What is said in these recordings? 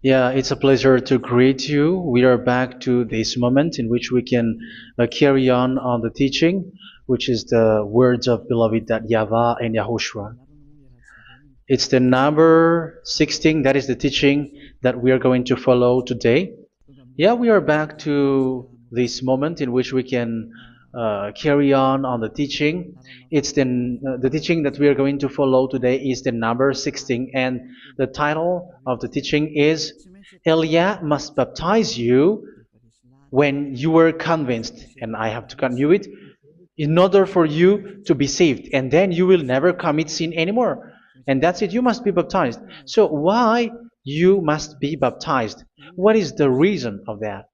Yeah, it's a pleasure to greet you. We are back to this moment in which we can carry on the teaching, which is the words of beloved that YAHVAH and YAHOSHUA. It's the number 16, that is the teaching that we are going to follow today. Yeah, we are back to this moment in which we can carry on the teaching. It's the teaching that we are going to follow today is the number 16, and the title of the teaching is Elia must baptize you when you were convinced, and I have to continue it, in order for you to be saved, and then you will never commit sin anymore. And that's it, you must be baptized. So why you must be baptized? What is the reason of that?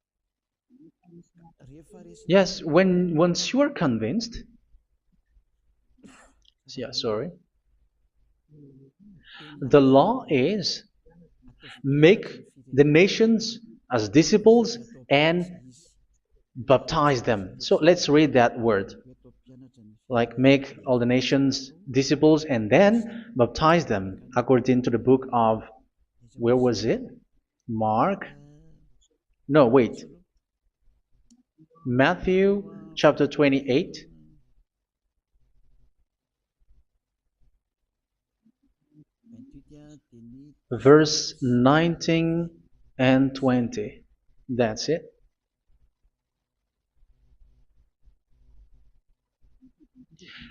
Yes, when once you are convinced, yeah, sorry, the law is make the nations as disciples and baptize them. So let's read that word. Like make all the nations disciples and then baptize them according to the book of, where was it? Mark? No, wait. Matthew chapter 28. Verse 19 and 20. That's it.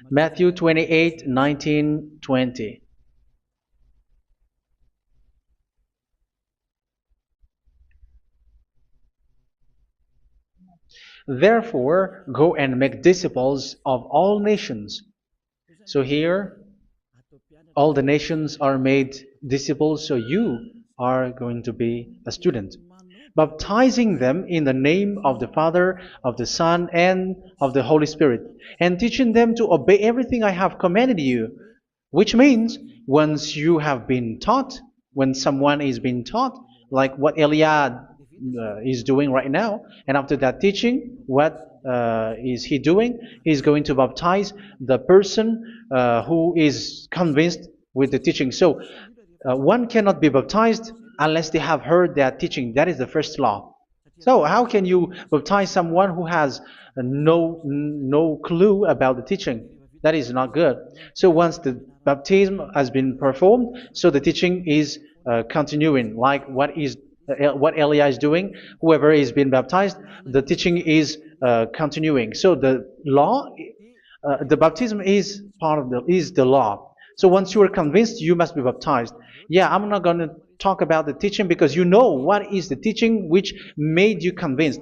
Matthew 28, 19, 20. Therefore, go and make disciples of all nations. So here, all the nations are made disciples, so you are going to be a student. Baptizing them in the name of the Father, of the Son, and of the Holy Spirit, and teaching them to obey everything I have commanded you. Which means, once you have been taught, when someone is being taught, like what Eliad is doing right now, and after that teaching, what is he doing? He's going to baptize the person who is convinced with the teaching. So one cannot be baptized unless they have heard that teaching. That is the first law. So how can you baptize someone who has no clue about the teaching? That is not good. So once the baptism has been performed, so the teaching is continuing. Like what Elia is doing, whoever is being baptized, the teaching is continuing. So the law, the baptism is part of the law. So once you are convinced, you must be baptized. Yeah, I'm not going to talk about the teaching because you know what is the teaching which made you convinced.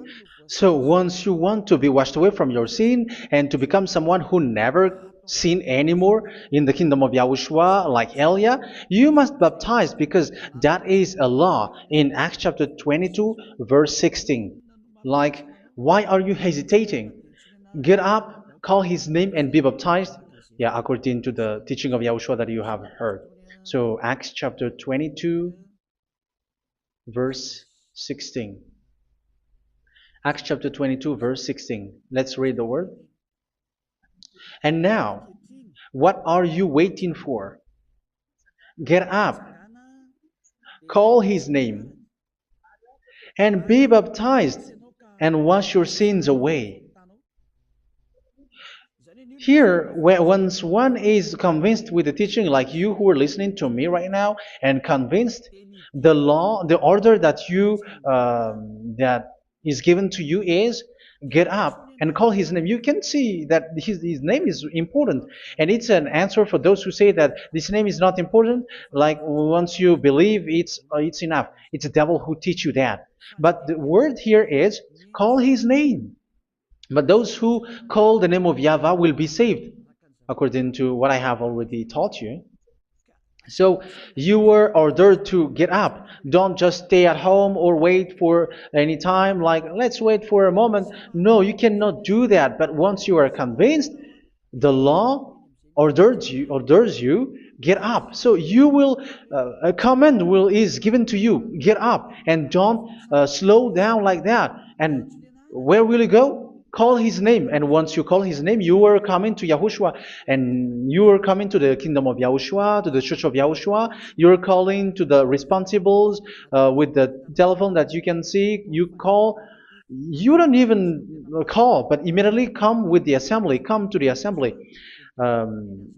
So once you want to be washed away from your sin and to become someone who never sin anymore in the kingdom of Yahushua, like Elia, you must baptize because that is a law in Acts chapter 22, verse 16. Like, why are you hesitating? Get up, call his name, and be baptized. Yeah, according to the teaching of Yahushua that you have heard. So Acts chapter 22, verse 16. Acts chapter 22, verse 16. Let's read the word. And now, what are you waiting for? Get up, call his name, and be baptized, and wash your sins away. Here, once one is convinced with the teaching, like you who are listening to me right now, and convinced, the law, the order that is given to you is get up and call his name. You can see that his name is important, and it's an answer for those who say that this name is not important. Like once you believe, it's enough. It's the devil who teach you that. But the word here is call his name. But those who call the name of YAHVAH will be saved, according to what I have already taught you. So you were ordered to get up. Don't just stay at home or wait for any time, like let's wait for a moment. No, you cannot do that. But once you are convinced, the law orders you get up. So you will a command is given to you. Get up and don't slow down like that. And where will you go? call his name. And once you call his name, you are coming to Yahushua. And you are coming to the kingdom of Yahushua, to the church of Yahushua. You are calling to the responsibles with the telephone that you can see. You call. You don't even call, but immediately come with the assembly. Come to the assembly. Um,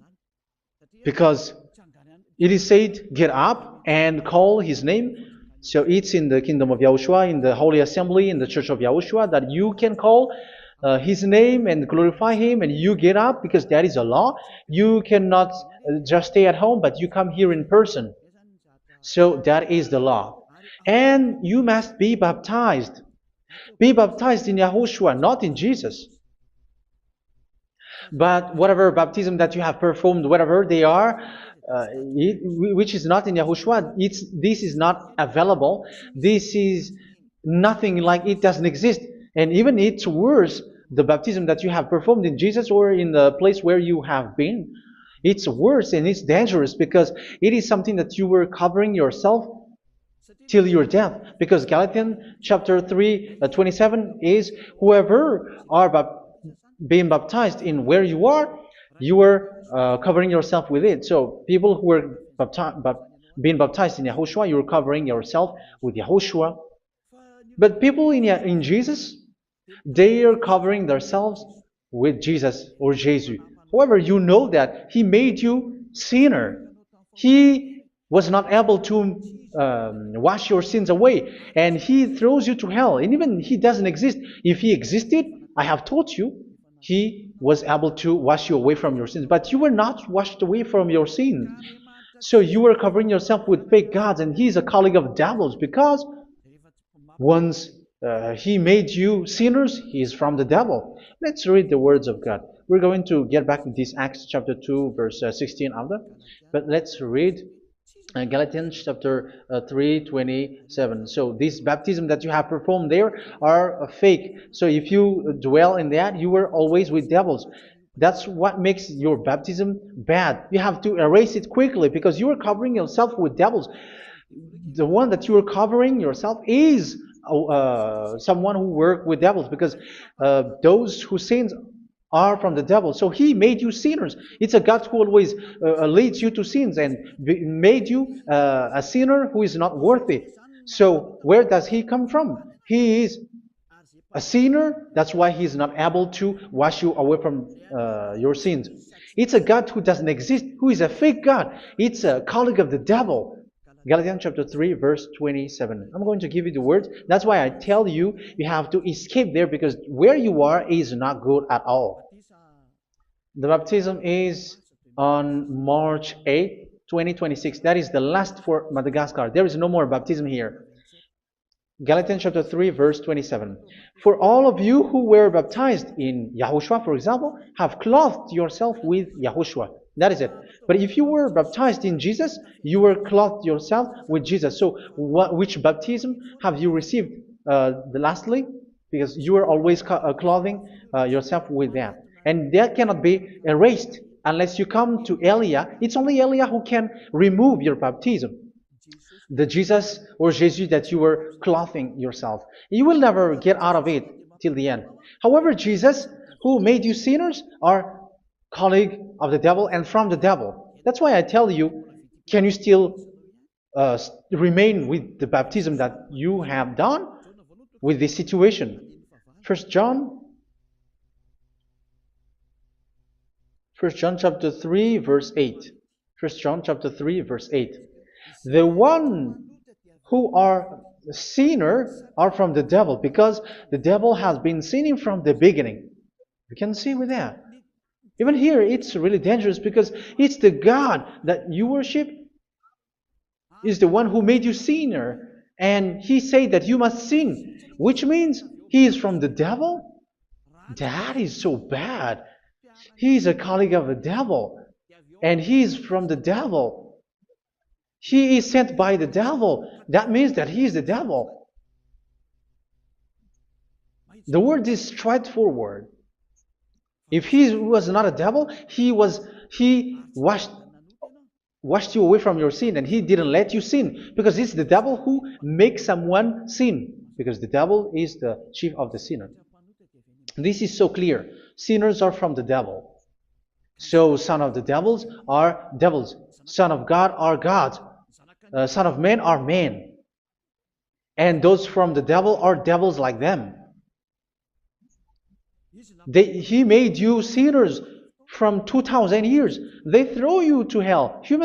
because it is said, get up and call his name. So it's in the kingdom of Yahushua, in the holy assembly, in the church of Yahushua, that you can call his name and glorify him, and you get up because that is a law. You cannot just stay at home, but you come here in person. So that is the law. And you must be baptized. Be baptized in Yahushua, not in Jesus. But whatever baptism that you have performed, whatever they are, which is not in Yahushua, this is not available. This is nothing, like it doesn't exist. And even it's worse, the baptism that you have performed in Jesus or in the place where you have been. It's worse and it's dangerous because it is something that you were covering yourself till your death. Because Galatians chapter 3, 27 is, whoever are being baptized in where you are covering yourself with it. So people who were being baptized in Yahushua, you're covering yourself with Yahushua. But people in Jesus, they are covering themselves with Jesus or Jesus. However, you know that he made you sinner. He was not able to wash your sins away, and he throws you to hell. And even he doesn't exist. If he existed, I have told you, he was able to wash you away from your sins. But you were not washed away from your sins. So you were covering yourself with fake gods, and he's a colleague of devils, because once he made you sinners, he is from the devil. Let's read the words of God. We're going to get back to this Acts chapter 2, verse 16 after. But let's read Galatians chapter 3, 27. So this baptism that you have performed there are fake. So if you dwell in that, you were always with devils. That's what makes your baptism bad. You have to erase it quickly because you are covering yourself with devils. The one that you are covering yourself is someone who worked with devils, because those who sins are from the devil. So he made you sinners. It's a God who always leads you to sins and made you a sinner who is not worthy. So where does he come from? He is a sinner. That's why he is not able to wash you away from your sins. It's a God who doesn't exist, who is a fake God. It's a colleague of the devil. Galatians chapter 3, verse 27. I'm going to give you the words. That's why I tell you, you have to escape there, because where you are is not good at all. The baptism is on March 8, 2026. That is the last for Madagascar. There is no more baptism here. Galatians chapter 3, verse 27. For all of you who were baptized in Yahushua, for example, have clothed yourself with Yahushua. That is it. But if you were baptized in Jesus, you were clothed yourself with Jesus. So which baptism have you received lastly? Because you are always clothing yourself with that. And that cannot be erased unless you come to Elia. It's only Elia who can remove your baptism. The Jesus or Jesus that you were clothing yourself. You will never get out of it till the end. However, Jesus, who made you sinners, are colleague of the devil and from the devil. That's why I tell you, can you still remain with the baptism that you have done with this situation? First John chapter 3, verse 8. First John chapter 3, verse 8. The one who are sinner are from the devil, because the devil has been sinning from the beginning. You can see with that. Even here, it's really dangerous, because it's the God that you worship is the one who made you sinner. And he said that you must sin, which means he is from the devil. That is so bad. He is a colleague of the devil, and he is from the devil. He is sent by the devil. That means that he is the devil. The word is straightforward. If he was not a devil, he washed you away from your sin, and he didn't let you sin, because it's the devil who makes someone sin, because the devil is the chief of the sinner. This is so clear. Sinners are from the devil. So son of the devils are devils. Son of God are God. Son of men are men. And those from the devil are devils like them. He made you sinners from 2000 years. They throw you to hell. He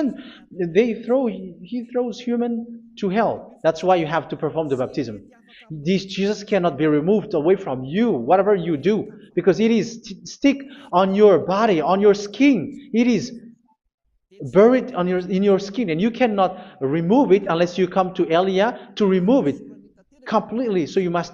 throws human to hell. That's why you have to perform the baptism. This Jesus cannot be removed away from you, whatever you do, because it is stick on your body, on your skin. It is buried in your skin, and you cannot remove it unless you come to Elia to remove it completely. So you must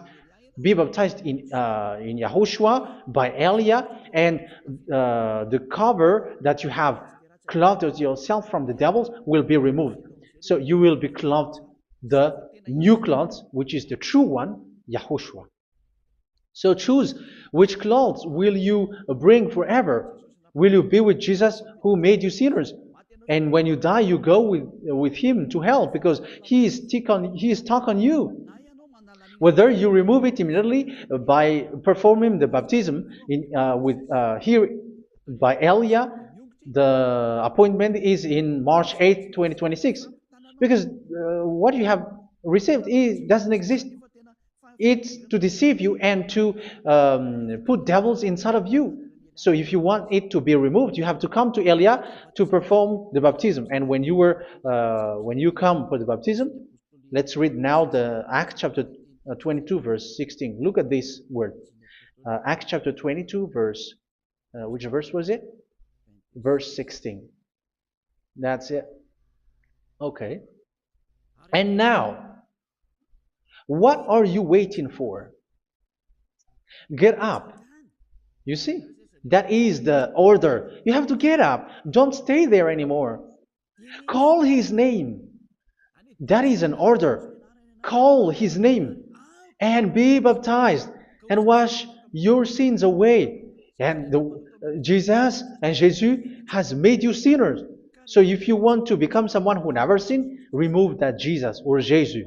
be baptized in Yahushua by Elia, and the cover that you have clothed yourself from the devils will be removed. So you will be clothed the new clothes, which is the true one, Yahushua. So choose which clothes will you bring forever. Will you be with Jesus who made you sinners? And when you die, you go with him to hell because he is stuck on you. Whether you remove it immediately by performing the baptism here by Elia, the appointment is in March 8th, 2026. Because what you have received doesn't exist. It's to deceive you and to put devils inside of you. So if you want it to be removed, you have to come to Elia to perform the baptism. And when you come for the baptism, let's read now the Acts chapter 22 verse 16. Look at this word. Acts chapter 22 verse, which verse was it? Verse 16. That's it. Okay. And now, what are you waiting for? Get up. You see, that is the order. You have to get up. Don't stay there anymore. Call his name. That is an order. Call his name and be baptized and wash your sins away. And Jesus has made you sinners. So if you want to become someone who never sinned, remove that Jesus or Jesus.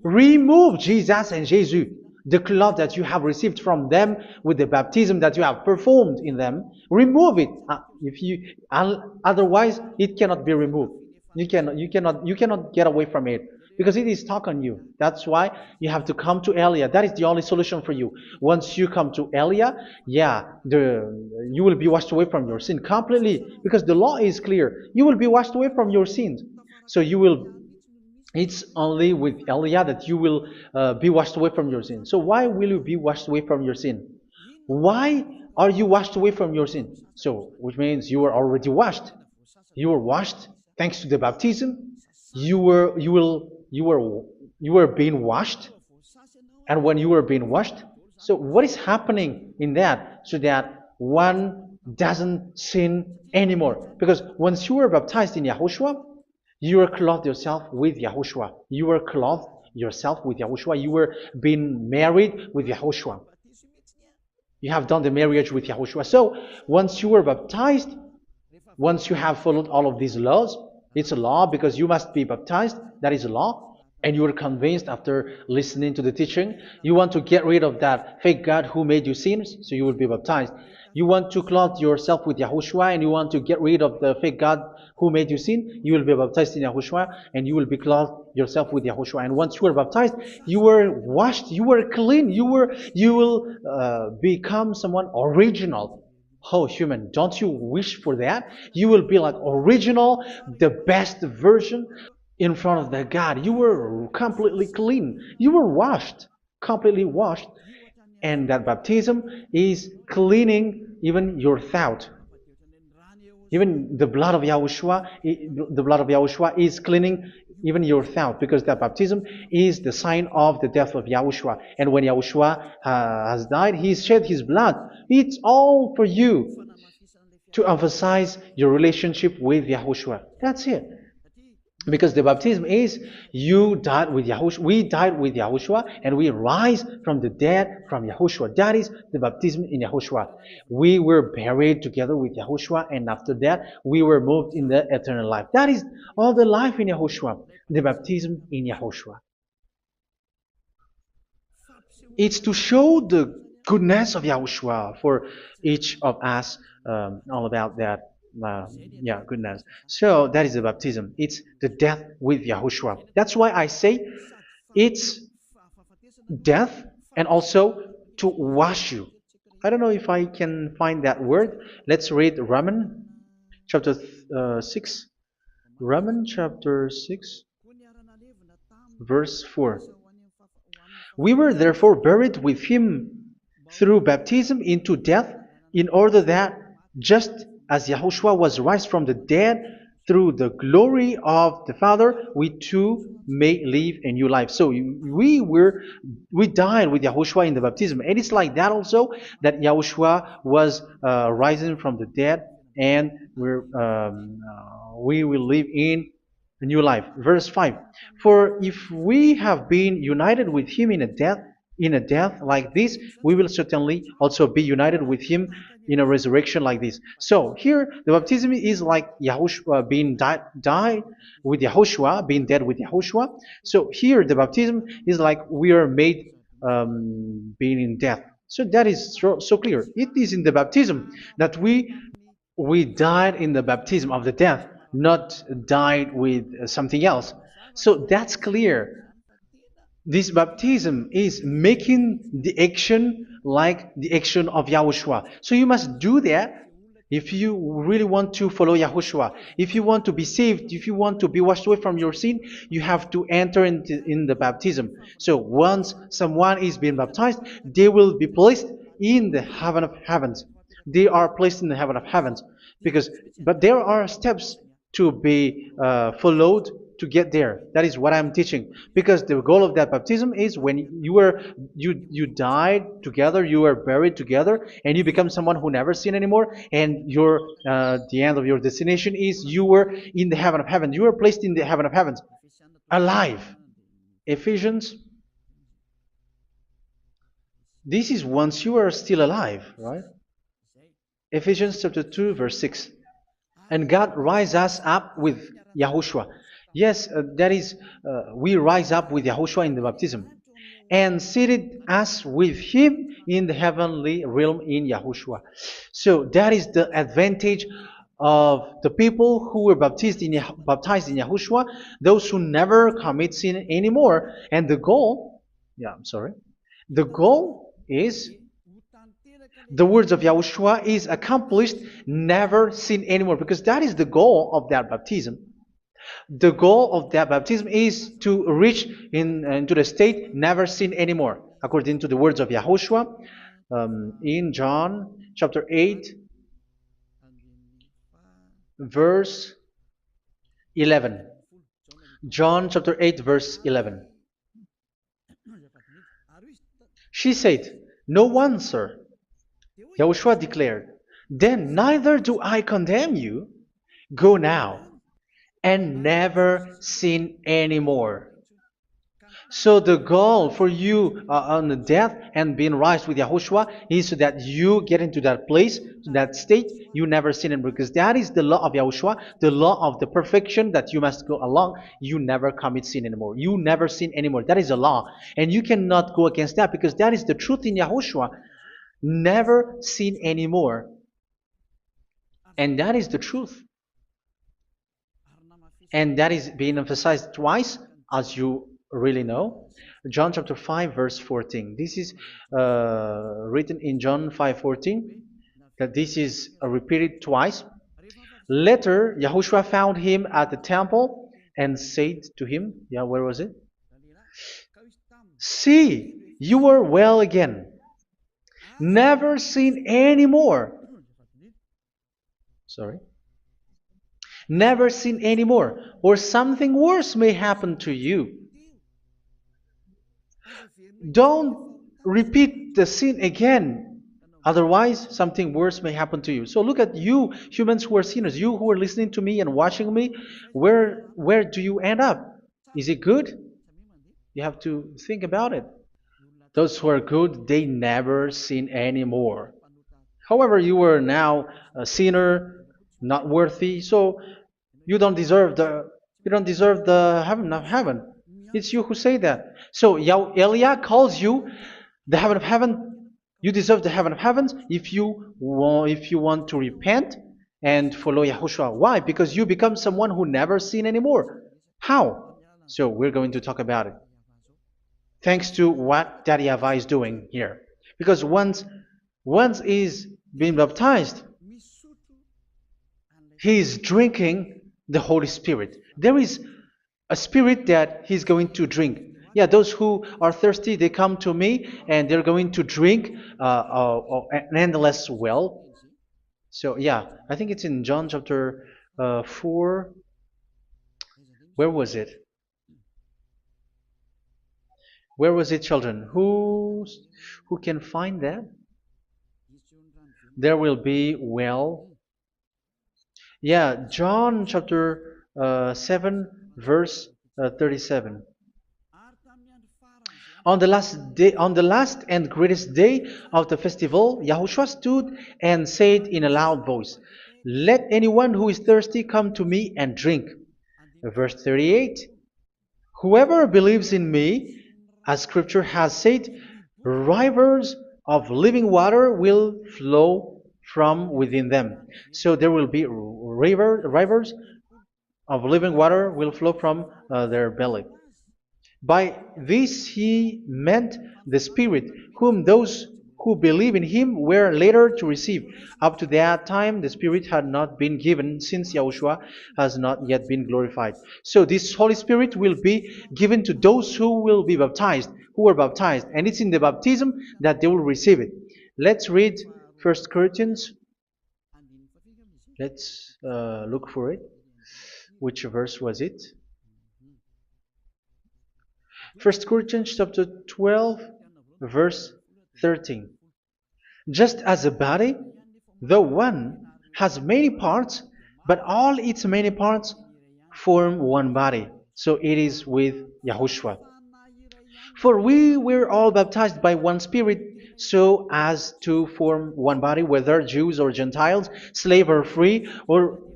Remove Jesus and Jesus, the cloth that you have received from them with the baptism that you have performed in them. Remove it. Otherwise, it cannot be removed. You cannot get away from it because it is stuck on you. That's why you have to come to Elia. That is the only solution for you. Once you come to Elia, you will be washed away from your sin completely because the law is clear. You will be washed away from your sins. So it's only with Elia that you will be washed away from your sin. So why will you be washed away from your sin? Why are you washed away from your sin? So, which means you were already washed. You were washed thanks to the baptism. You were being washed, and when you were being washed, so what is happening in that? So that one doesn't sin anymore. Because once you were baptized in Yahushua, you were clothed yourself with Yahushua. You were clothed yourself with Yahushua. You were being married with Yahushua. You have done the marriage with Yahushua. So once you were baptized, once you have followed all of these laws, it's a law because you must be baptized. That is a law. And you are convinced after listening to the teaching, you want to get rid of that fake God who made you sinners, so you will be baptized. You want to clothe yourself with Yahushua and you want to get rid of the fake God who made you sin, you will be baptized in Yahushua and you will be clothed yourself with Yahushua. And once you are baptized, you were washed, you were clean, you will become someone original. Oh, human, don't you wish for that? You will be like original, the best version in front of the God. You were completely clean. You were washed, completely washed. And that baptism is cleaning even your thought. Even the blood of Yahushua is cleaning even your thought, because that baptism is the sign of the death of Yahushua. And when Yahushua has died, he shed his blood. It's all for you to emphasize your relationship with Yahushua. That's it. Because the baptism is you died with Yahushua, we died with Yahushua, and we rise from the dead from Yahushua. That is the baptism in Yahushua. We were buried together with Yahushua, and after that we were moved in the eternal life. That is all the life in Yahushua, the baptism in Yahushua. It's to show the goodness of Yahushua for each of us, all about that. Uh, yeah, goodness. So that is the baptism. It's the death with Yahushua. That's why I say it's death and also to wash you. I don't know if I can find that word. Let's read Roman chapter 6. Roman chapter 6, verse 4. We were therefore buried with him through baptism into death, in order that, just as Yahushua was raised from the dead through the glory of the Father, we too may live a new life. So we died with Yahushua in the baptism, and it's like that also that Yahushua was rising from the dead, and we will live in a new life. Verse 5. For if we have been united with him in a death like this, we will certainly also be united with him in a resurrection like this. So here the baptism is like Yahushua being died with Yahushua, being dead with Yahushua. So here the baptism is like we are made being in death. So that is so clear. It is in the baptism that we died in the baptism of the death, not died with something else. So that's clear. This baptism is making the action like the action of Yahushua. So you must do that if you really want to follow Yahushua. If you want to be saved, if you want to be washed away from your sin, you have to enter in the baptism. So once someone is being baptized, they will be placed in the heaven of heavens. They are placed in the heaven of heavens because, but there are steps to be followed to get there. That is what I'm teaching. Because the goal of that baptism is when you died together, you were buried together, and you become someone who never sin anymore. And your the end of your destination is you were in the heaven of heaven. You were placed in the heaven of heavens, alive. Ephesians. This is once you are still alive, right? Ephesians chapter 2, verse 6. And God rise us up with Yahushua. Yes, that is, we rise up with Yahushua in the baptism. And seated us with him in the heavenly realm in Yahushua. So that is the advantage of the people who were baptized in Yahushua, those who never commit sin anymore. And the goal, yeah, I'm sorry, the goal is the words of Yahushua is accomplished, never sin anymore, because that is the goal of that baptism. The goal of that baptism is to reach into the state never sin anymore, according to the words of Yahushua in John chapter 8, verse 11. John chapter 8, verse 11. She said, "No one, sir." Yahushua declared, "Then neither do I condemn you. Go now and never sin anymore." So the goal for you on the death and being raised with Yahushua is so that you get into that place, to that state, you never sin anymore. Because that is the law of Yahushua, the law of the perfection that you must go along. You never commit sin anymore. You never sin anymore. That is a law. And you cannot go against that because that is the truth in Yahushua. Never sin anymore. And that is the truth. And that is being emphasized twice, as you really know. John chapter 5, verse 14. This is written in John 5:14, that this is repeated twice. Later, Yahushua found him at the temple and said to him, yeah, where was it? "See, you are well again. Never sin anymore." Sorry. "Never sin anymore, or something worse may happen to you." Don't repeat the sin again. Otherwise, something worse may happen to you. So look at you, humans who are sinners, you who are listening to me and watching me. Where do you end up? Is it good? You have to think about it. Those who are good, they never sin anymore. However, you are now a sinner, not worthy, so you don't deserve the heaven of heaven. It's you who say that. So Eliah calls you the heaven of heaven You deserve the heaven of heavens if you want to repent and follow Yahushua. Why? Because you become someone who never sin anymore. How? So we're going to talk about it. Thanks to what Daddy YAHVAH is doing here. Because once he's been baptized, he is drinking the Holy Spirit. There is a spirit that he's going to drink. Yeah, those who are thirsty, they come to me and they're going to drink an endless well. So, yeah, I think it's in John chapter 4. Where was it? Where was it, children? Who can find that? There will be well. Yeah, John chapter 7, verse 37. On the last and greatest day of the festival, Yahushua stood and said in a loud voice, "Let anyone who is thirsty come to me and drink." Verse 38, "Whoever believes in me, as scripture has said, rivers of living water will flow from within them." So there will be rivers of living water will flow from their belly. By this he meant the Spirit, whom those who believe in him were later to receive. Up to that time, the Spirit had not been given, since Yahushua has not yet been glorified. So this Holy Spirit will be given to those who will be baptized, who are baptized, and it's in the baptism that they will receive it. Let's read 1 Corinthians. Let's look for it. Which verse was it? 1 Corinthians chapter 12, verse 13. Just as a body, though one, has many parts, but all its many parts form one body. So it is with Yahushua. For we were all baptized by one Spirit, so as to form one body, whether Jews or Gentiles, slave or free,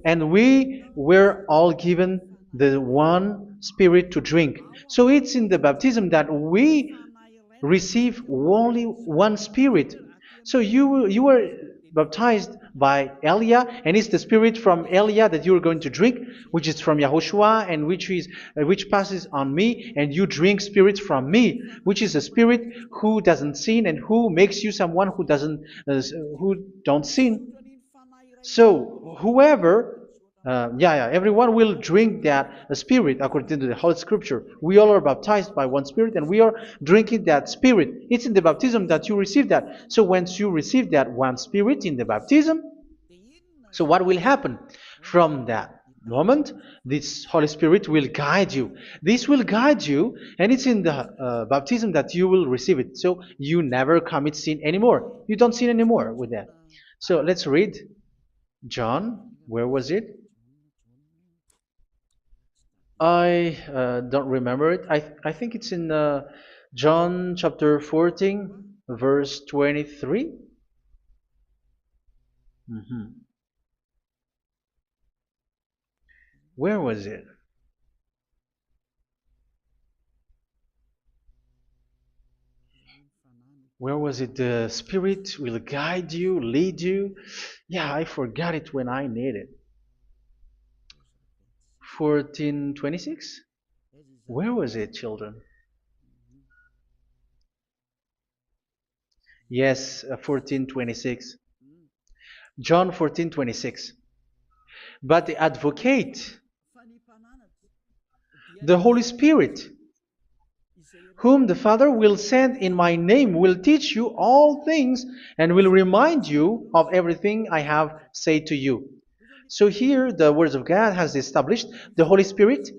and we were all given the one Spirit to drink. So it's in the baptism that we receive only one Spirit. So you were baptized by Elia, and it's the Spirit from Elia that you are going to drink, which is from Yahushua, and which passes on me, and you drink Spirit from me, which is a Spirit who doesn't sin and who makes you someone who don't sin. So whoever everyone will drink that Spirit according to the Holy Scripture. We all are baptized by one Spirit, and we are drinking that Spirit. It's in the baptism that you receive that. So once you receive that one Spirit in the baptism, so what will happen? From that moment, this Holy Spirit will guide you. This will guide you, and it's in the baptism that you will receive it. So you never commit sin anymore. You don't sin anymore with that. So let's read John. Where was it? I don't remember it. I think it's in John chapter 14, verse 23. Mhm. Where was it? Where was it? The Spirit will guide you, lead you. Yeah, I forgot it when I need it. 14:26? Where was it, children? Yes, 14:26. John 14:26. But the advocate, the Holy Spirit, whom the Father will send in my name, will teach you all things and will remind you of everything I have said to you. So here the words of God has established the Holy Spirit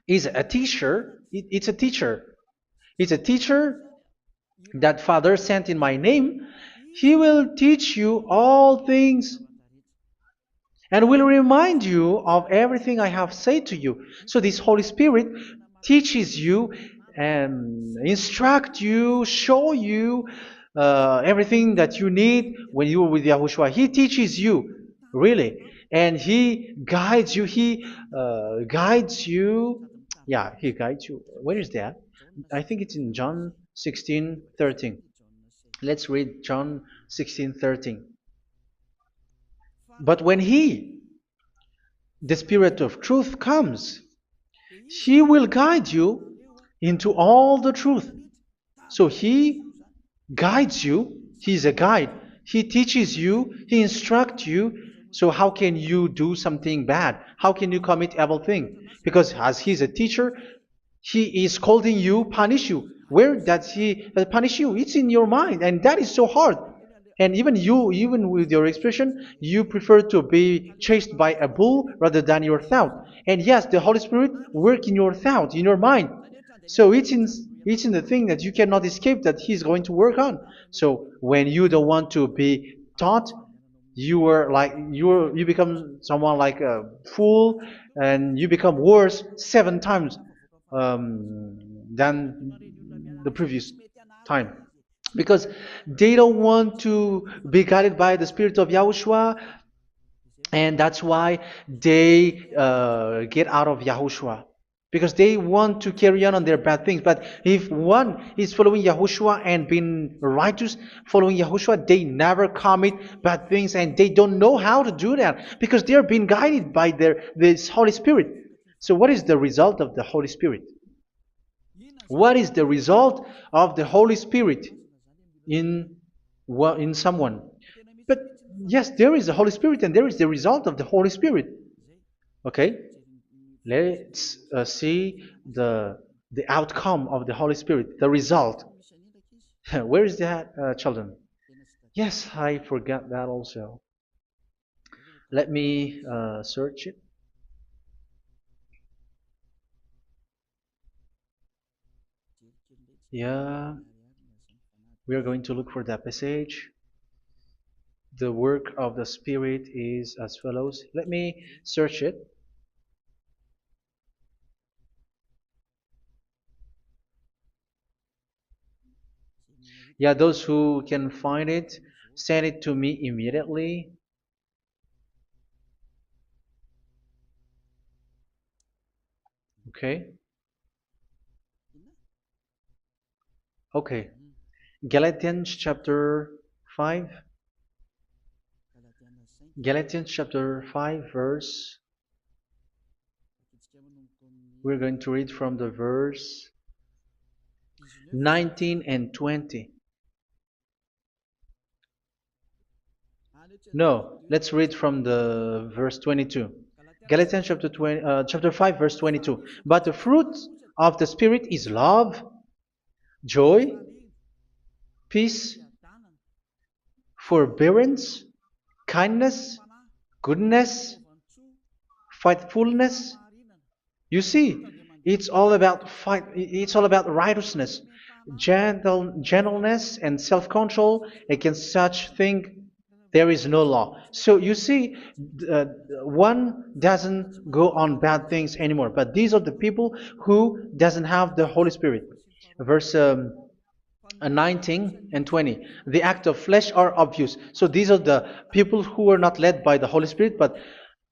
is a teacher. It's a teacher. It's a teacher that Father sent in my name. He will teach you all things and will remind you of everything I have said to you. So this Holy Spirit teaches you and instruct you, show you everything that you need when you are with Yahushua. He teaches you, really, and He guides you. He guides you. Yeah, He guides you. Where is that? I think it's in John 16:13. Let's read John 16:13. But when He, the Spirit of truth, comes, He will guide you into all the truth. So He guides you. He's a guide. He teaches you. He instructs you. So how can you do something bad? How can you commit evil thing? Because as He's a teacher, He is scolding you, punish you. Where does He punish you? It's in your mind, and that is so hard. And even you, even with your expression, you prefer to be chased by a bull rather than your thought. And yes, the Holy Spirit work in your thought, in your mind. So it's in the thing that you cannot escape that He's going to work on. So when you don't want to be taught, you become someone like a fool, and you become worse 7 times than the previous time, because they don't want to be guided by the Spirit of Yahushua, and that's why they get out of Yahushua, because they want to carry on their bad things. But if one is following Yahushua and being righteous, following Yahushua, they never commit bad things, and they don't know how to do that because they are being guided by this Holy Spirit. So what is the result of the Holy Spirit? What is the result of the Holy Spirit in in someone? But yes, there is the Holy Spirit, and there is the result of the Holy Spirit. Okay, let's see the outcome of the Holy Spirit, the result. Where is that, children? Yes, I forgot that also. Let me search it. Yeah, we are going to look for that passage. The work of the Spirit is as follows. Let me search it. Yeah, those who can find it, send it to me immediately. Okay. Okay. Galatians chapter 5. Galatians chapter 5 verse. We're going to read from the verse 19 and 20. No, let's read from the verse 22. Galatians chapter 5 verse 22. But the fruit of the Spirit is love, joy, peace, forbearance, kindness, goodness, faithfulness. You see, it's all about righteousness, gentleness, and self-control. Against such thing there is no law. So you see, uh, one doesn't go on bad things anymore. But these are the people who doesn't have the Holy Spirit. Verse 19 and 20. The act of flesh are obvious. So these are the people who are not led by the Holy Spirit, but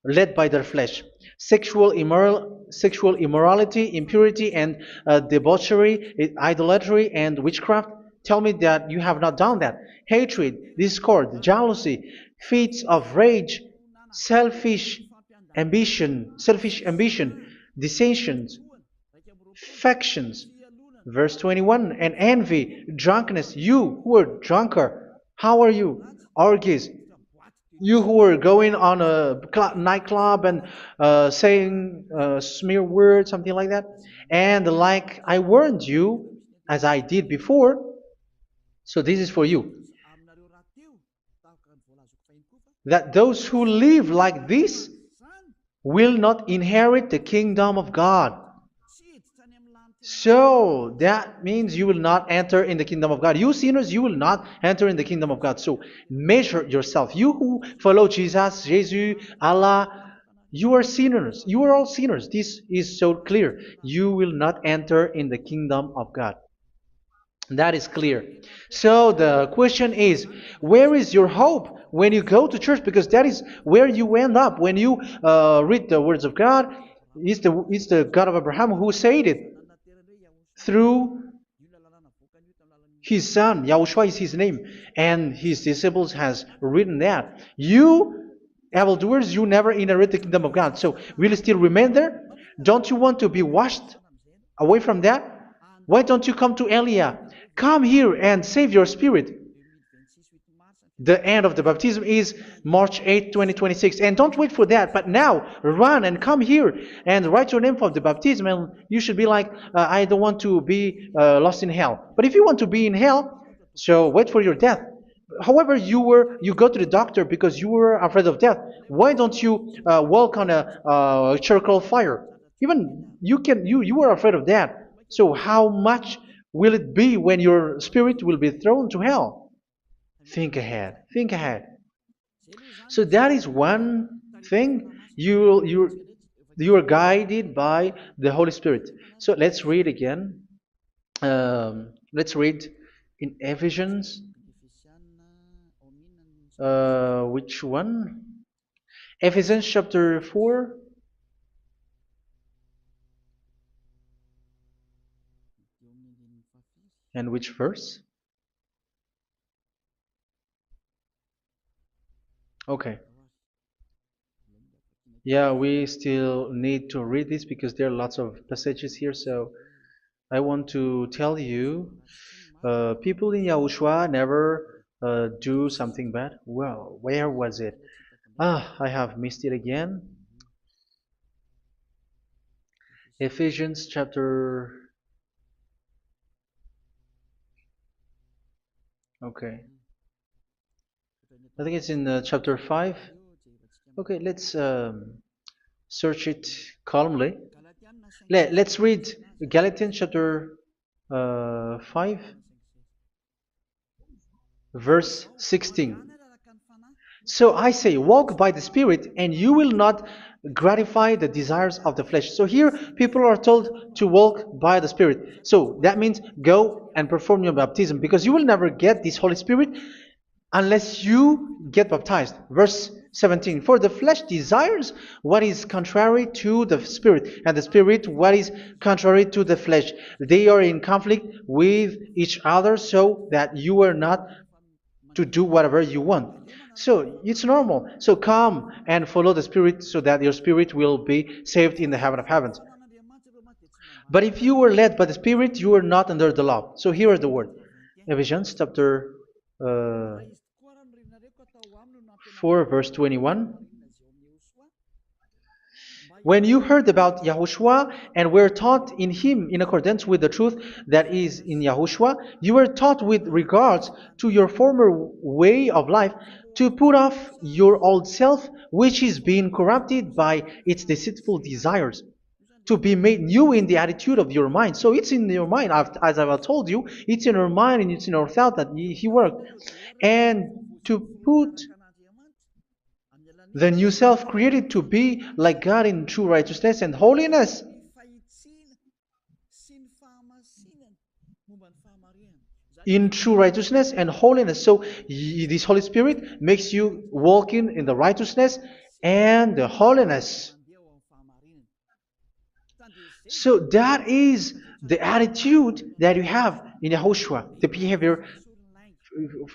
led by their flesh. Sexual immorality, impurity, and debauchery, idolatry, and witchcraft. Tell me that you have not done that. Hatred, discord, jealousy, fits of rage, selfish ambition, dissensions, factions. Verse 21, and envy, drunkenness. You who are drunkard, how are you? Orgies. You who are going on a nightclub and saying smear words, something like that. And like I warned you, as I did before, so this is for you, that those who live like this will not inherit the kingdom of God. So that means you will not enter in the kingdom of God. You sinners, you will not enter in the kingdom of God. So measure yourself. You who follow Jesus, Allah, you are sinners. You are all sinners. This is so clear. You will not enter in the kingdom of God. That is clear. So the question is, where is your hope when you go to church? Because that is where you end up when you read the words of God. It's the God of Abraham who said it through His son, Yahushua is his name, and his disciples has written that. You evildoers, you never inherit the kingdom of God. So will you still remain there? Don't you want to be washed away from that? Why don't you come to Elia? Come here and save your spirit. The end of the baptism is March 8, 2026. And don't wait for that, but now run and come here and write your name for the baptism. And you should be like, I don't want to be lost in hell. But if you want to be in hell, so wait for your death. However, you go to the doctor because you were afraid of death. Why don't you walk on a charcoal fire? Even you were afraid of that. So how much will it be when your spirit will be thrown to hell? Think ahead. Think ahead. So that is one thing. You are guided by the Holy Spirit. So let's read again. Let's read in Ephesians. Which one? Ephesians chapter 4. And which verse? Okay. Yeah, we still need to read this because there are lots of passages here. So I want to tell you, people in Yahushua never do something bad. Well, where was it? I have missed it again. Ephesians chapter. Okay. I think it's in chapter 5. Okay, let's search it calmly. Let's read Galatians chapter 5, verse 16. So I say, walk by the Spirit, and you will not gratify the desires of the flesh. So here, people are told to walk by the Spirit. So that means go and perform your baptism, because you will never get this Holy Spirit unless you get baptized. Verse 17. For the flesh desires what is contrary to the Spirit, and the Spirit what is contrary to the flesh. They are in conflict with each other, so that you are not to do whatever you want. So it's normal. So come and follow the Spirit so that your spirit will be saved in the heaven of heavens. But if you were led by the Spirit, you are not under the law. So here is the word. Ephesians chapter 4, verse 21. When you heard about Yahushua and were taught in him in accordance with the truth that is in Yahushua, you were taught with regards to your former way of life to put off your old self, which is being corrupted by its deceitful desires, to be made new in the attitude of your mind. So it's in your mind, as I've told you, it's in your mind and it's in your thought that he worked. And to put the new self created to be like God in true righteousness and holiness. In true righteousness and holiness. So this Holy Spirit makes you walking in the righteousness and the holiness. So that is the attitude that you have in Yahushua, the behavior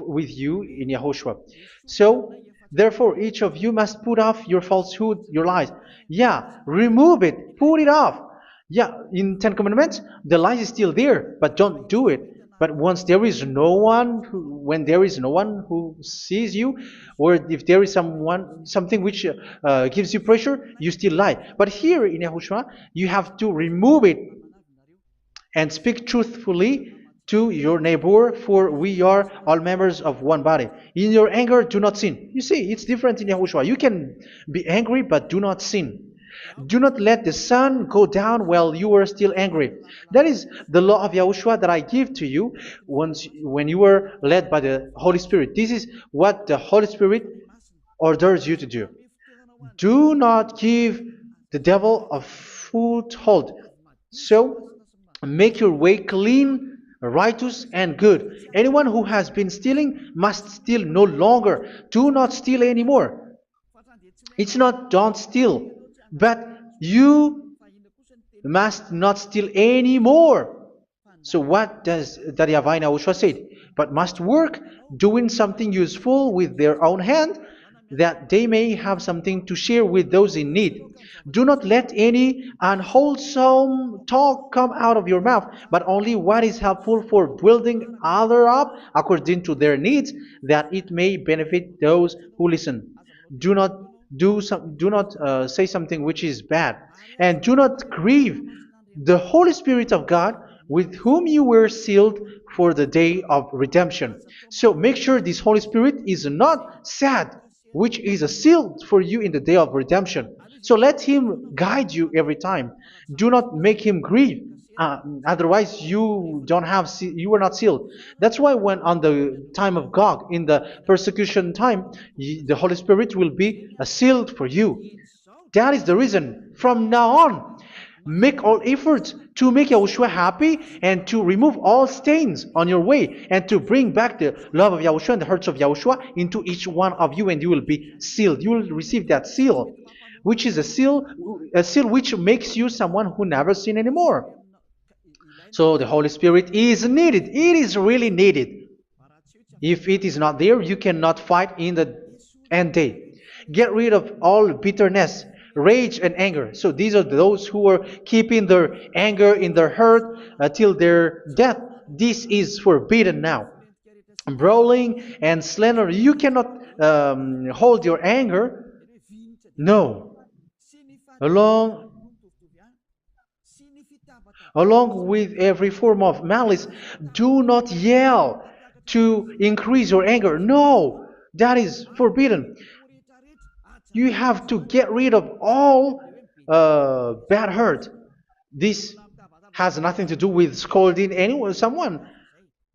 with you in Yahushua. So therefore, each of you must put off your falsehood, your lies. Yeah, remove it, put it off. Yeah, in Ten Commandments, the lie is still there, but don't do it. But once there is no one, when there is no one who sees you, or if there is something which gives you pressure, you still lie. But here in Yahushua, you have to remove it and speak truthfully to your neighbor, for we are all members of one body. In your anger, do not sin. You see, it's different in Yahushua. You can be angry, but do not sin. Do not let the sun go down while you are still angry. That is the law of Yahushua that I give to you when you were led by the Holy Spirit. This is what the Holy Spirit orders you to do. Do not give the devil a foothold. So, make your way clean, righteous, and good. Anyone who has been stealing must steal no longer. Do not steal anymore. It's not don't steal, but you must not steal anymore. So what does the YAHVAH YAHOSHUA said? But must work doing something useful with their own hand, that they may have something to share with those in need. Do not let any unwholesome talk come out of your mouth, but only what is helpful for building other up according to their needs, that it may benefit those who listen. Do not do not say something which is bad, and do not grieve the Holy Spirit of God, with whom you were sealed for the day of redemption. So make sure this Holy Spirit is not sad, which is a seal for you in the day of redemption. So let Him guide you every time. Do not make Him grieve. Otherwise, you were not sealed. That's why when on the time of God, in the persecution time, the Holy Spirit will be a sealed for you. That is the reason. From now on, make all efforts to make Yahushua happy and to remove all stains on your way and to bring back the love of Yahushua and the hearts of Yahushua into each one of you, and you will be sealed. You will receive that seal, which is a seal which makes you someone who never sin anymore. So the Holy Spirit is needed. It is really needed. If it is not there, you cannot fight in the end day. Get rid of all bitterness, rage, and anger. So these are those who are keeping their anger in their heart till their death. This is forbidden now. Brawling and slander. You cannot hold your anger. No. Along Along with every form of malice, do not yell to increase your anger. No, that is forbidden. You have to get rid of all bad hurt. This has nothing to do with scolding anyone, someone.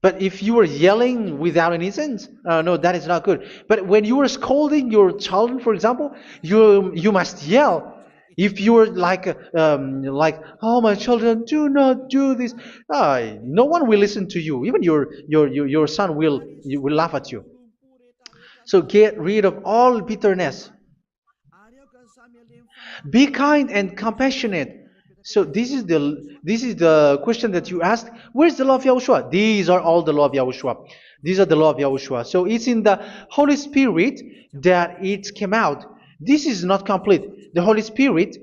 But if you are yelling without any sense, no, that is not good. But when you are scolding your child, for example, you must yell. If you are like, oh my children, do not do this, no one will listen to you. Even your son will laugh at you. So get rid of all bitterness. Be kind and compassionate. So this is the question that you asked. Where's the law of Yahushua? These are all the law of Yahushua. These are the law of Yahushua. So it's in the Holy Spirit that it came out. This is not complete. The Holy Spirit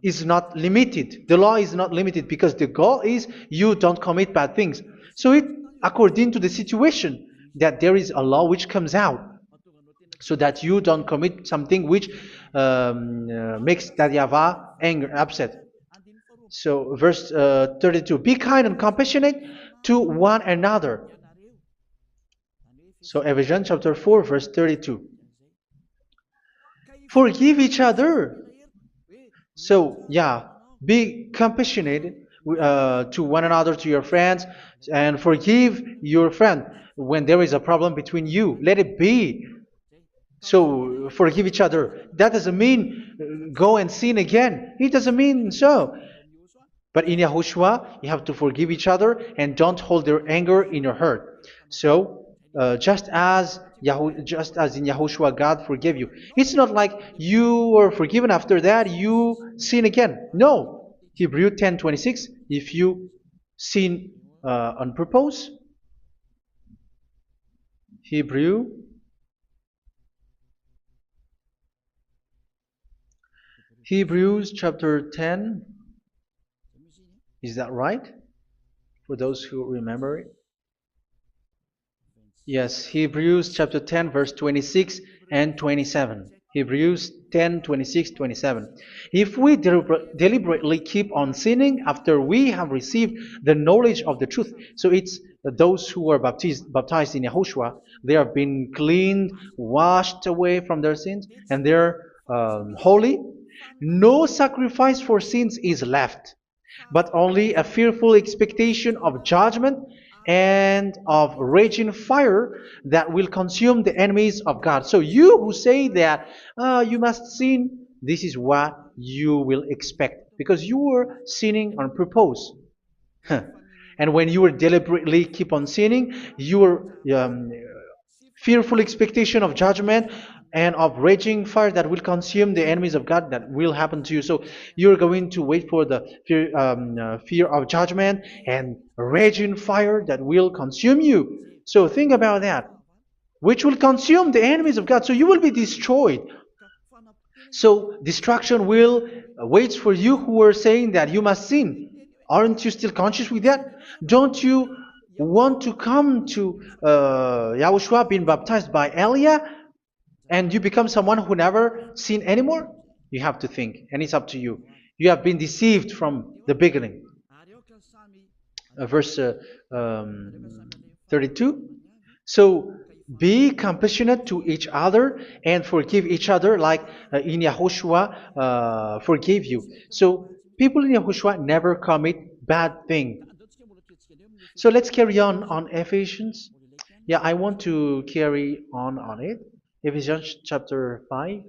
is not limited. The law is not limited because the goal is you don't commit bad things. So it according to the situation that there is a law which comes out, so that you don't commit something which makes that YAHVAH anger, upset. So verse 32, be kind and compassionate to one another. So Ephesians chapter 4 verse 32. Forgive each other. So yeah, be compassionate to one another, to your friends, and forgive your friend when there is a problem between you. Let it be. So forgive each other. That doesn't mean go and sin again. It doesn't mean so. But in Yahushua, you have to forgive each other and don't hold their anger in your heart. So just as in Yahushua, God forgave you. It's not like you were forgiven after that you sin again. No. Hebrew 10:26. If you sin on purpose, Hebrews chapter 10. Is that right? For those who remember it? Yes, Hebrews chapter 10 verse 26 and 27. Hebrews 10, 26, 27. If we deliberately keep on sinning after we have received the knowledge of the truth, so it's those who are baptized in Yahushua, they have been cleaned, washed away from their sins, and they're holy. No sacrifice for sins is left, but only a fearful expectation of judgment and of raging fire that will consume the enemies of God. So you who say that you must sin, this is what you will expect, because you were sinning on purpose. And when you were deliberately keep on sinning, your fearful expectation of judgment and of raging fire that will consume the enemies of God that will happen to you. So you're going to wait for the fear of judgment and raging fire that will consume you. So think about that, which will consume the enemies of God. So you will be destroyed. So destruction will wait for you who are saying that you must sin. Aren't you still conscious with that? Don't you want to come to Yahushua being baptized by Elia and you become someone who never sinned anymore? You have to think, and it's up to you. You have been deceived from the beginning. Verse 32. So be compassionate to each other and forgive each other like in Yahushua forgave you. So people in Yahushua never commit bad thing. So let's carry on Ephesians. Yeah, I want to carry on it. Ephesians chapter 5.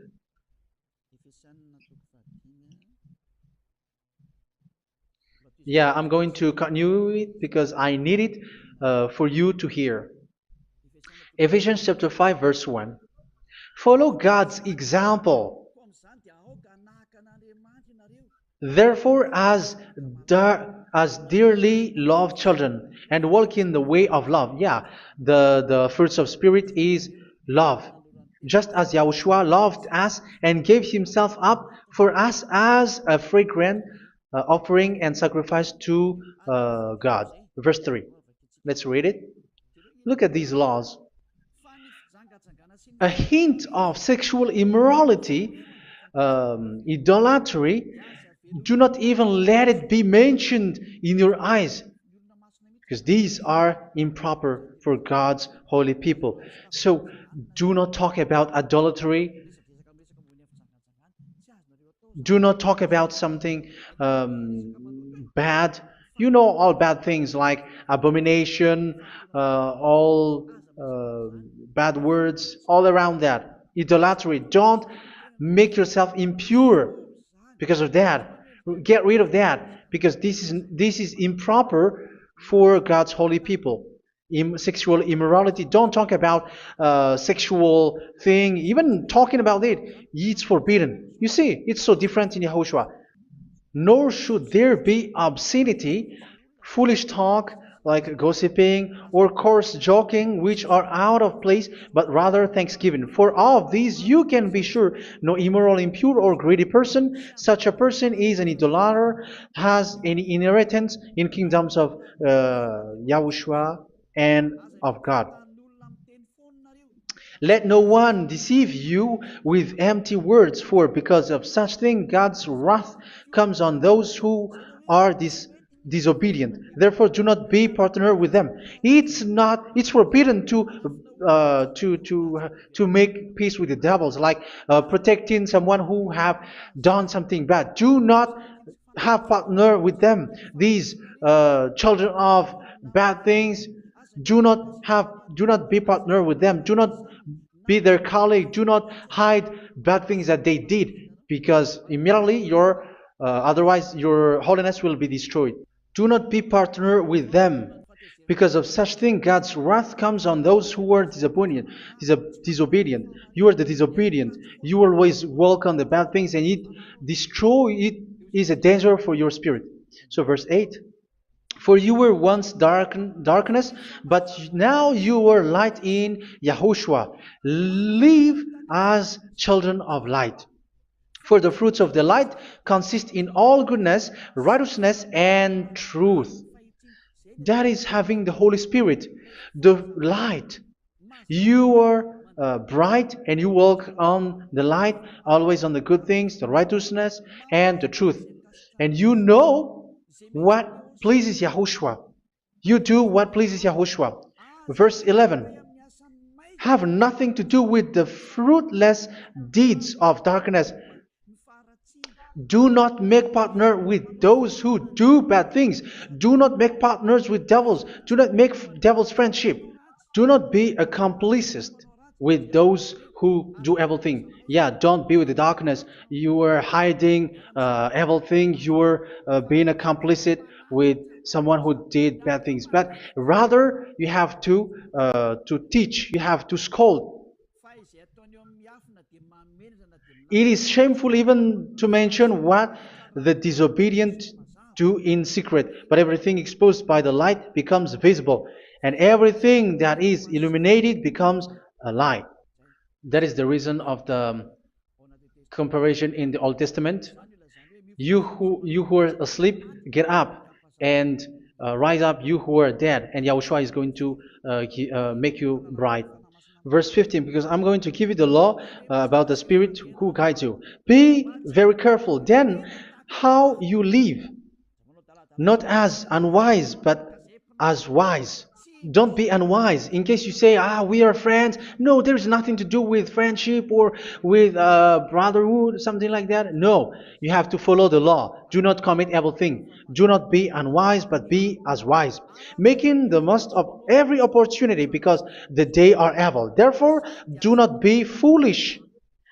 Yeah, I'm going to continue it because I need it for you to hear. Ephesians chapter 5 verse 1. Follow God's example. Therefore, as dearly loved children, and walk in the way of love. Yeah, the fruits of spirit is love. Just as Yahushua loved us and gave himself up for us as a fragrant offering and sacrifice to God. Verse 3. Let's read it. Look at these laws. A hint of sexual immorality, idolatry, do not even let it be mentioned in your eyes, because these are improper for God's holy people. So do not talk about idolatry. Do not talk about something bad. You know all bad things like abomination, all bad words, all around that. Idolatry. Don't make yourself impure because of that. Get rid of that because this is improper for God's holy people. Sexual immorality. Don't talk about sexual thing. Even talking about it, it's forbidden. You see, it's so different in Yahushua. Nor should there be obscenity, foolish talk like gossiping or coarse joking, which are out of place, but rather thanksgiving. For of these you can be sure: no immoral, impure, or greedy person, such a person is an idolater, has any inheritance in kingdoms of Yahushua and of God. Let no one deceive you with empty words, for because of such thing God's wrath comes on those who are disobedient. Therefore, do not be partner with them. It's forbidden to make peace with the devils, like protecting someone who have done something bad. Do not have partner with them. These children of bad things, do not be partner with them. Do not be their colleague. Do not hide bad things that they did, because immediately otherwise your holiness will be destroyed. Do not be partner with them. Because of such thing, God's wrath comes on those who are disobedient. You are the disobedient. You always walk on the bad things, and it is a danger for your spirit. So verse 8. For you were once darkness, but now you are light in Yahushua. Live as children of light. For the fruits of the light consist in all goodness, righteousness, and truth. That is having the Holy Spirit, the light. You are bright and you walk on the light, always on the good things, the righteousness, and the truth. And you know what pleases Yahushua. You do what pleases Yahushua. Verse 11. Have nothing to do with the fruitless deeds of darkness. Do not make partner with those who do bad things. Do not make partners with devils. Do not make devils friendship. Do not be a complicit with those who do evil thing. Yeah, don't be with the darkness. You are hiding evil thing. You are being a complicit with someone who did bad things. But rather, you have to teach. You have to scold. It is shameful even to mention what the disobedient do in secret, but everything exposed by the light becomes visible, and everything that is illuminated becomes a light. That is the reason of the comparison in the Old Testament. You who are asleep, get up and rise up, you who are dead, and Yahushua is going to make you bright. Verse 15, because I'm going to give you the law about the Spirit who guides you. Be very careful then how you live, not as unwise, but as wise. Don't be unwise. In case you say, we are friends. No, there's nothing to do with friendship or with brotherhood, something like that. No, you have to follow the law. Do not commit evil thing. Do not be unwise, but be as wise, making the most of every opportunity, because the day are evil. Therefore, do not be foolish,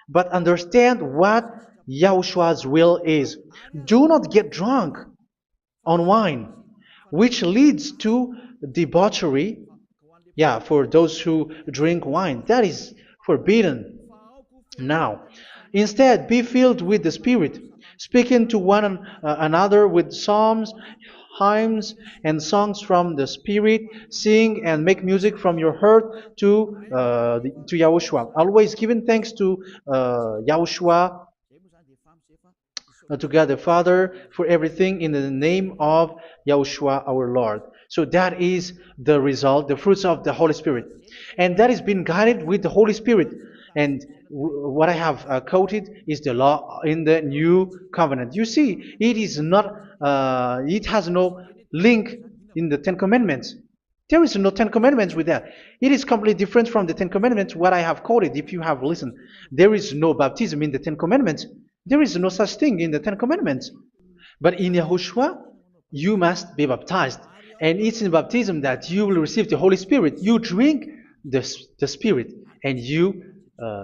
but understand what Yahushua's will is. Do not get drunk on wine, which leads to debauchery. Yeah, for those who drink wine, that is forbidden now. Instead, be filled with the Spirit, speaking to one another with psalms, hymns, and songs from the Spirit. Sing and make music from your heart to Yahushua. Always giving thanks to Yahushua, to God the Father, for everything in the name of Yahushua our Lord. So that is the result, the fruits of the Holy Spirit. And that is being guided with the Holy Spirit. And what I have quoted is the law in the new covenant. You see, it is not, it has no link in the Ten Commandments. There is no Ten Commandments with that. It is completely different from the Ten Commandments, what I have quoted, if you have listened. There is no baptism in the Ten Commandments. There is no such thing in the Ten Commandments. But in Yahushua, you must be baptized. And it's in baptism that you will receive the Holy Spirit. You drink the Spirit, and you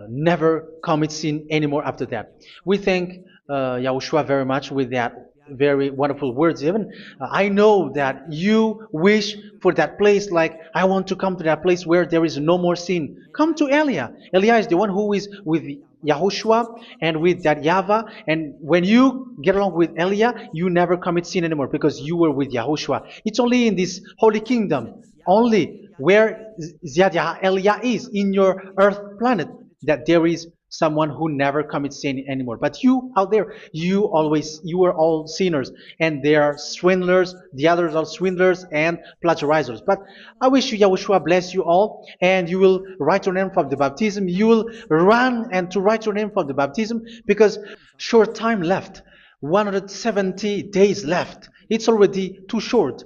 never commit sin anymore after that. We thank Yahushua very much with that very wonderful words. Even I know that you wish for that place, like, I want to come to that place where there is no more sin. Come to Elia. Elia is the one who is with Yahushua and with that YAHVAH. And when you get along with Elia, you never commit sin anymore, because you were with Yahushua. It's only in this holy kingdom, only where Ziad Elia is, in your earth planet, that there is someone who never commits sin anymore. But you out there, you are all sinners, and they are swindlers. The others are swindlers and plagiarizers. But I wish you, Yahushua, bless you all, and you will write your name for the baptism. You will run and to write your name for the baptism, because short time left, 170 days left. It's already too short.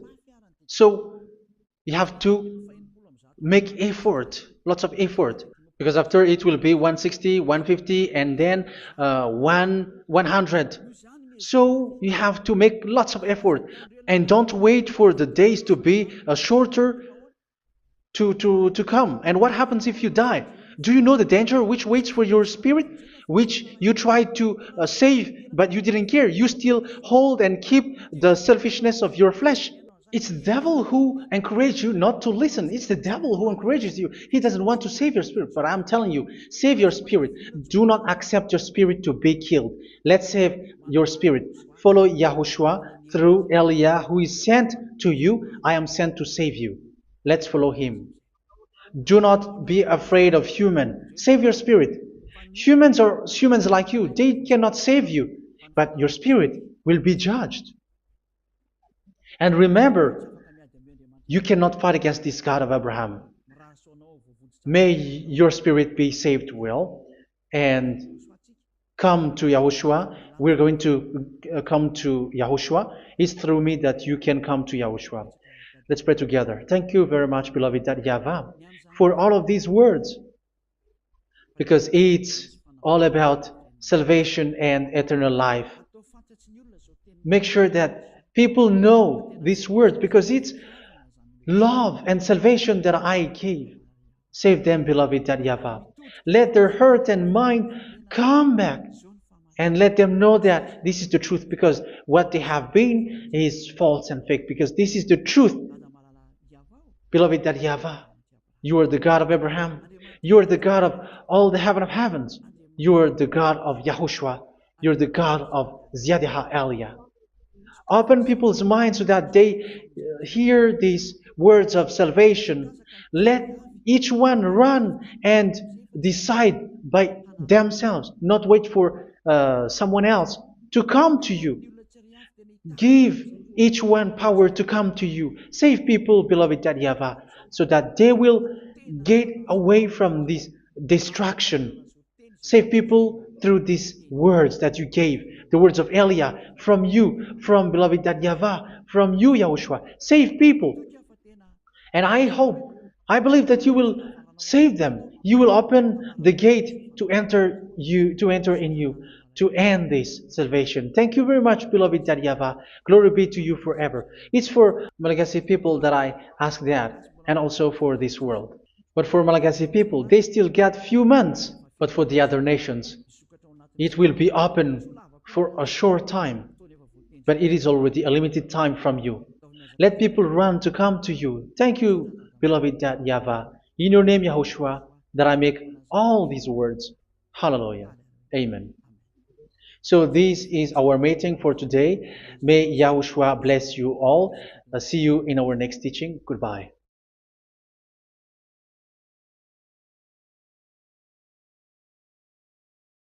So you have to make effort, lots of effort, because after it will be 160, 150, and then 100. So you have to make lots of effort, and don't wait for the days to be shorter to come. And what happens if you die? Do you know the danger which waits for your spirit, which you tried to save, but you didn't care? You still hold and keep the selfishness of your flesh. It's the devil who encourages you not to listen. It's the devil who encourages you. He doesn't want to save your spirit. But I'm telling you, save your spirit. Do not accept your spirit to be killed. Let's save your spirit. Follow Yahushua through Elia, who is sent to you. I am sent to save you. Let's follow him. Do not be afraid of human. Save your spirit. Humans are humans like you. They cannot save you. But your spirit will be judged. And remember, you cannot fight against this God of Abraham. May your spirit be saved well, and come to Yahushua. We're going to come to Yahushua. It's through me that you can come to Yahushua. Let's pray together. Thank you very much, beloved YAHVAH, for all of these words, because it's all about salvation and eternal life. Make sure that people know these words, because it's love and salvation that I gave. Save them, beloved YAHVAH. Let their heart and mind come back, and let them know that this is the truth, because what they have been is false and fake, because this is the truth. Beloved YAHVAH, you are the God of Abraham. You are the God of all the heaven of heavens. You're the God of Yahushua. You're the God of Ziyadha Elia. Open people's minds so that they hear these words of salvation. Let each one run and decide by themselves, not wait for someone else to come to you. Give each one power to come to you. Save people, beloved YAHVAH, so that they will get away from this distraction. Save people through these words that you gave, the words of Elia, from you, from beloved YAHVAH, from you, Yahushua. Save people. And I believe that you will save them. You will open the gate to enter in you, to end this salvation. Thank you very much, beloved YAHVAH. Glory be to you forever. It's for Malagasy people that I ask that, and also for this world. But for Malagasy people, they still get few months. But for the other nations, it will be open for a short time. But it is already a limited time from you. Let people run to come to you. Thank you, beloved YAHVAH. In your name, Yahushua, that I make all these words. Hallelujah. Amen. So this is our meeting for today. May Yahushua bless you all. See you in our next teaching. Goodbye.